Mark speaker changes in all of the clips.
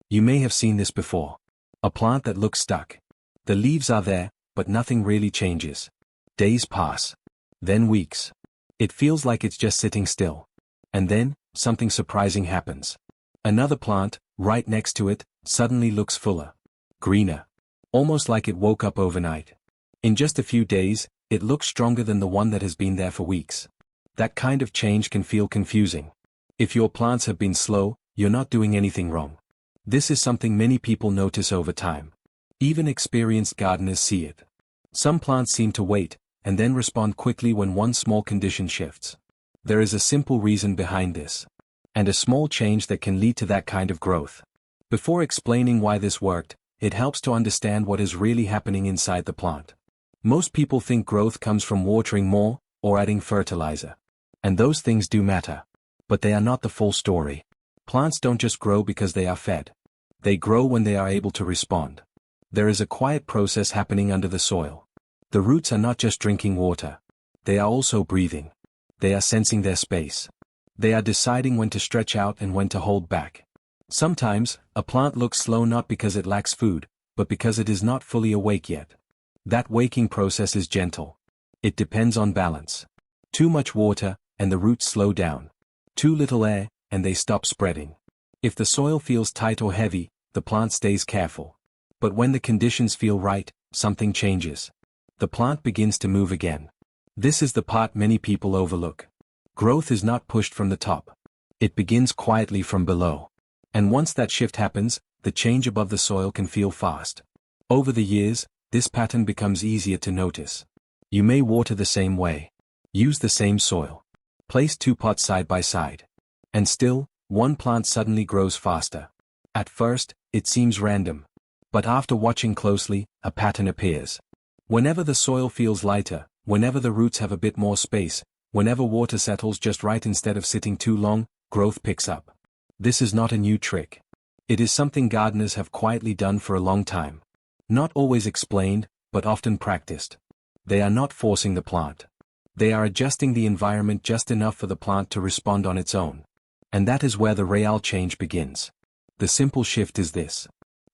Speaker 1: You may have seen this before. A plant that looks stuck. The leaves are there, but nothing really changes. Days pass. Then weeks. It feels like it's just sitting still. And then, something surprising happens. Another plant, right next to it, suddenly looks fuller. Greener. Almost like it woke up overnight. In just a few days, it looks stronger than the one that has been there for weeks. That kind of change can feel confusing. If your plants have been slow, you're not doing anything wrong. This is something many people notice over time. Even experienced gardeners see it. Some plants seem to wait, and then respond quickly when one small condition shifts. There is a simple reason behind this. And a small change that can lead to that kind of growth. Before explaining why this worked, it helps to understand what is really happening inside the plant. Most people think growth comes from watering more, or adding fertilizer. And those things do matter. But they are not the full story. Plants don't just grow because they are fed. They grow when they are able to respond. There is a quiet process happening under the soil. The roots are not just drinking water. They are also breathing. They are sensing their space. They are deciding when to stretch out and when to hold back. Sometimes, a plant looks slow not because it lacks food, but because it is not fully awake yet. That waking process is gentle. It depends on balance. Too much water, and the roots slow down. Too little air, and they stop spreading. If the soil feels tight or heavy, the plant stays careful. But when the conditions feel right, something changes. The plant begins to move again. This is the part many people overlook. Growth is not pushed from the top. It begins quietly from below. And once that shift happens, the change above the soil can feel fast. Over the years, this pattern becomes easier to notice. You may water the same way. Use the same soil. Place two pots side by side. And still, one plant suddenly grows faster. At first, it seems random. But after watching closely, a pattern appears. Whenever the soil feels lighter, whenever the roots have a bit more space, whenever water settles just right instead of sitting too long, growth picks up. This is not a new trick. It is something gardeners have quietly done for a long time. Not always explained, but often practiced. They are not forcing the plant. They are adjusting the environment just enough for the plant to respond on its own. And that is where the real change begins. The simple shift is this.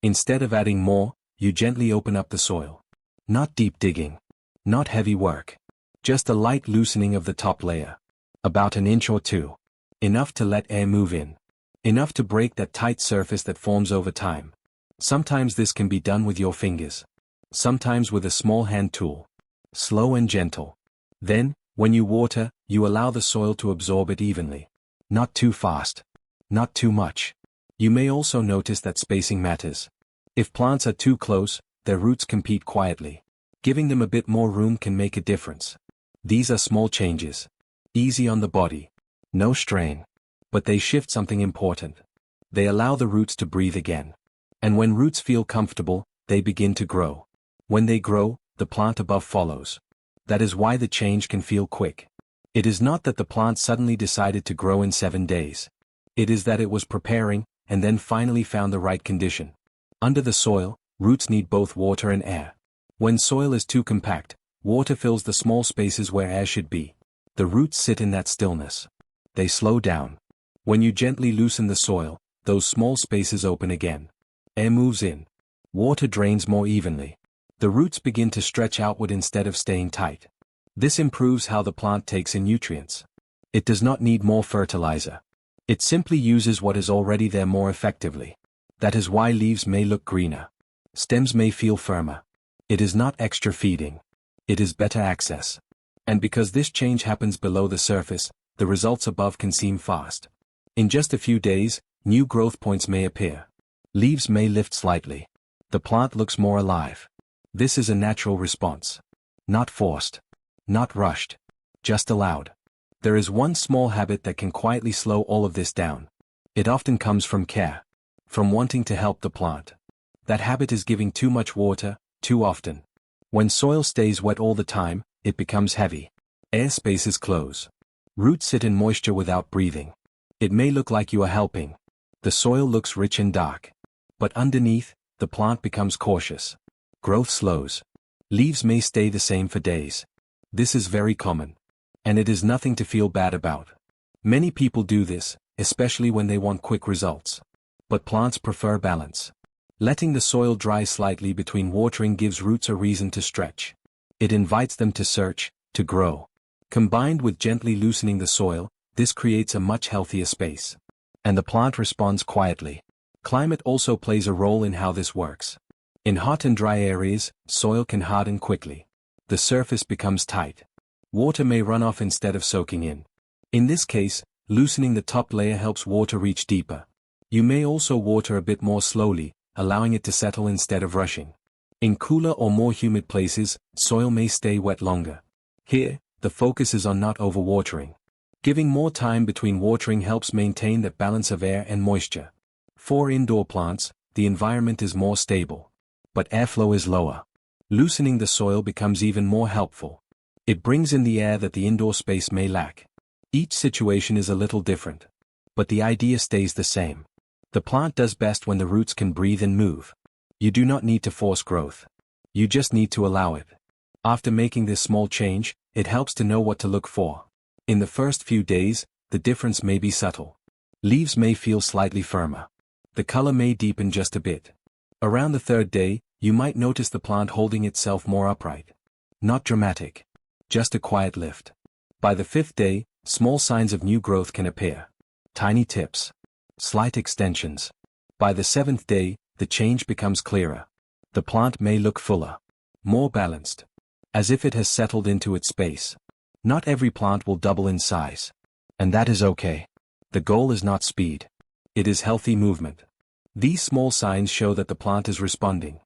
Speaker 1: Instead of adding more, you gently open up the soil. Not deep digging. Not heavy work. Just a light loosening of the top layer. About an inch or two. Enough to let air move in. Enough to break that tight surface that forms over time. Sometimes this can be done with your fingers. Sometimes with a small hand tool. Slow and gentle. Then, when you water, you allow the soil to absorb it evenly. Not too fast. Not too much. You may also notice that spacing matters. If plants are too close, their roots compete quietly. Giving them a bit more room can make a difference. These are small changes. Easy on the body. No strain. But they shift something important. They allow the roots to breathe again. And when roots feel comfortable, they begin to grow. When they grow, the plant above follows. That is why the change can feel quick. It is not that the plant suddenly decided to grow in 7 days. It is that it was preparing, and then finally found the right condition. Under the soil, roots need both water and air. When soil is too compact, water fills the small spaces where air should be. The roots sit in that stillness. They slow down. When you gently loosen the soil, those small spaces open again. Air moves in. Water drains more evenly. The roots begin to stretch outward instead of staying tight. This improves how the plant takes in nutrients. It does not need more fertilizer. It simply uses what is already there more effectively. That is why leaves may look greener. Stems may feel firmer. It is not extra feeding. It is better access. And because this change happens below the surface, the results above can seem fast. In just a few days, new growth points may appear. Leaves may lift slightly. The plant looks more alive. This is a natural response. Not forced. Not rushed. Just allowed. There is one small habit that can quietly slow all of this down. It often comes from care. From wanting to help the plant. That habit is giving too much water, too often. When soil stays wet all the time, it becomes heavy. Air spaces close. Roots sit in moisture without breathing. It may look like you are helping. The soil looks rich and dark. But underneath, the plant becomes cautious. Growth slows. Leaves may stay the same for days. This is very common. And it is nothing to feel bad about. Many people do this, especially when they want quick results. but plants prefer balance. Letting the soil dry slightly between watering gives roots a reason to stretch. It invites them to search, to grow. Combined with gently loosening the soil, this creates a much healthier space. And the plant responds quietly. Climate also plays a role in how this works. In hot and dry areas, soil can harden quickly. The surface becomes tight. Water may run off instead of soaking in. In this case, loosening the top layer helps water reach deeper. You may also water a bit more slowly, allowing it to settle instead of rushing. In cooler or more humid places, soil may stay wet longer. Here, the focus is on not overwatering. Giving more time between watering helps maintain that balance of air and moisture. For indoor plants, the environment is more stable. But airflow is lower. Loosening the soil becomes even more helpful. It brings in the air that the indoor space may lack. Each situation is a little different. But the idea stays the same. The plant does best when the roots can breathe and move. You do not need to force growth. You just need to allow it. After making this small change, it helps to know what to look for. In the first few days, the difference may be subtle. Leaves may feel slightly firmer. The color may deepen just a bit. Around the third day, you might notice the plant holding itself more upright. Not dramatic. Just a quiet lift. By the fifth day, small signs of new growth can appear. Tiny tips. Slight extensions. By the seventh day, the change becomes clearer. The plant may look fuller. More balanced. As if it has settled into its space. Not every plant will double in size. And that is okay. The goal is not speed. It is healthy movement. These small signs show that the plant is responding.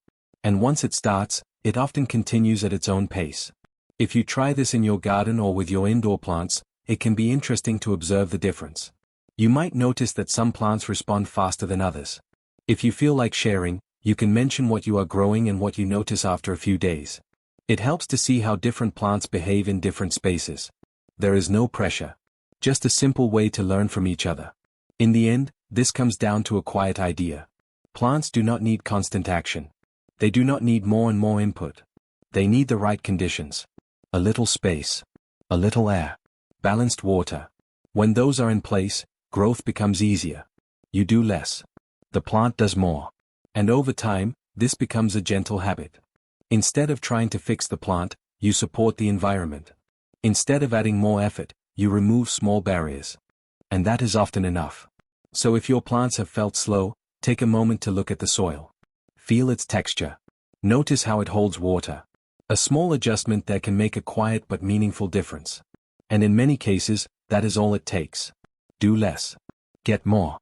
Speaker 1: And once it starts, it often continues at its own pace. If you try this in your garden or with your indoor plants, it can be interesting to observe the difference. You might notice that some plants respond faster than others. If you feel like sharing, you can mention what you are growing and what you notice after a few days. It helps to see how different plants behave in different spaces. There is no pressure. Just a simple way to learn from each other. In the end, this comes down to a quiet idea. Plants do not need constant action. They do not need more and more input. They need the right conditions. A little space. A little air. Balanced water. When those are in place, growth becomes easier. You do less. The plant does more. And over time, this becomes a gentle habit. Instead of trying to fix the plant, you support the environment. Instead of adding more effort, you remove small barriers. And that is often enough. So if your plants have felt slow, take a moment to look at the soil. Feel its texture. Notice how it holds water. A small adjustment that can make a quiet but meaningful difference. And in many cases, that is all it takes. Do less. Get more.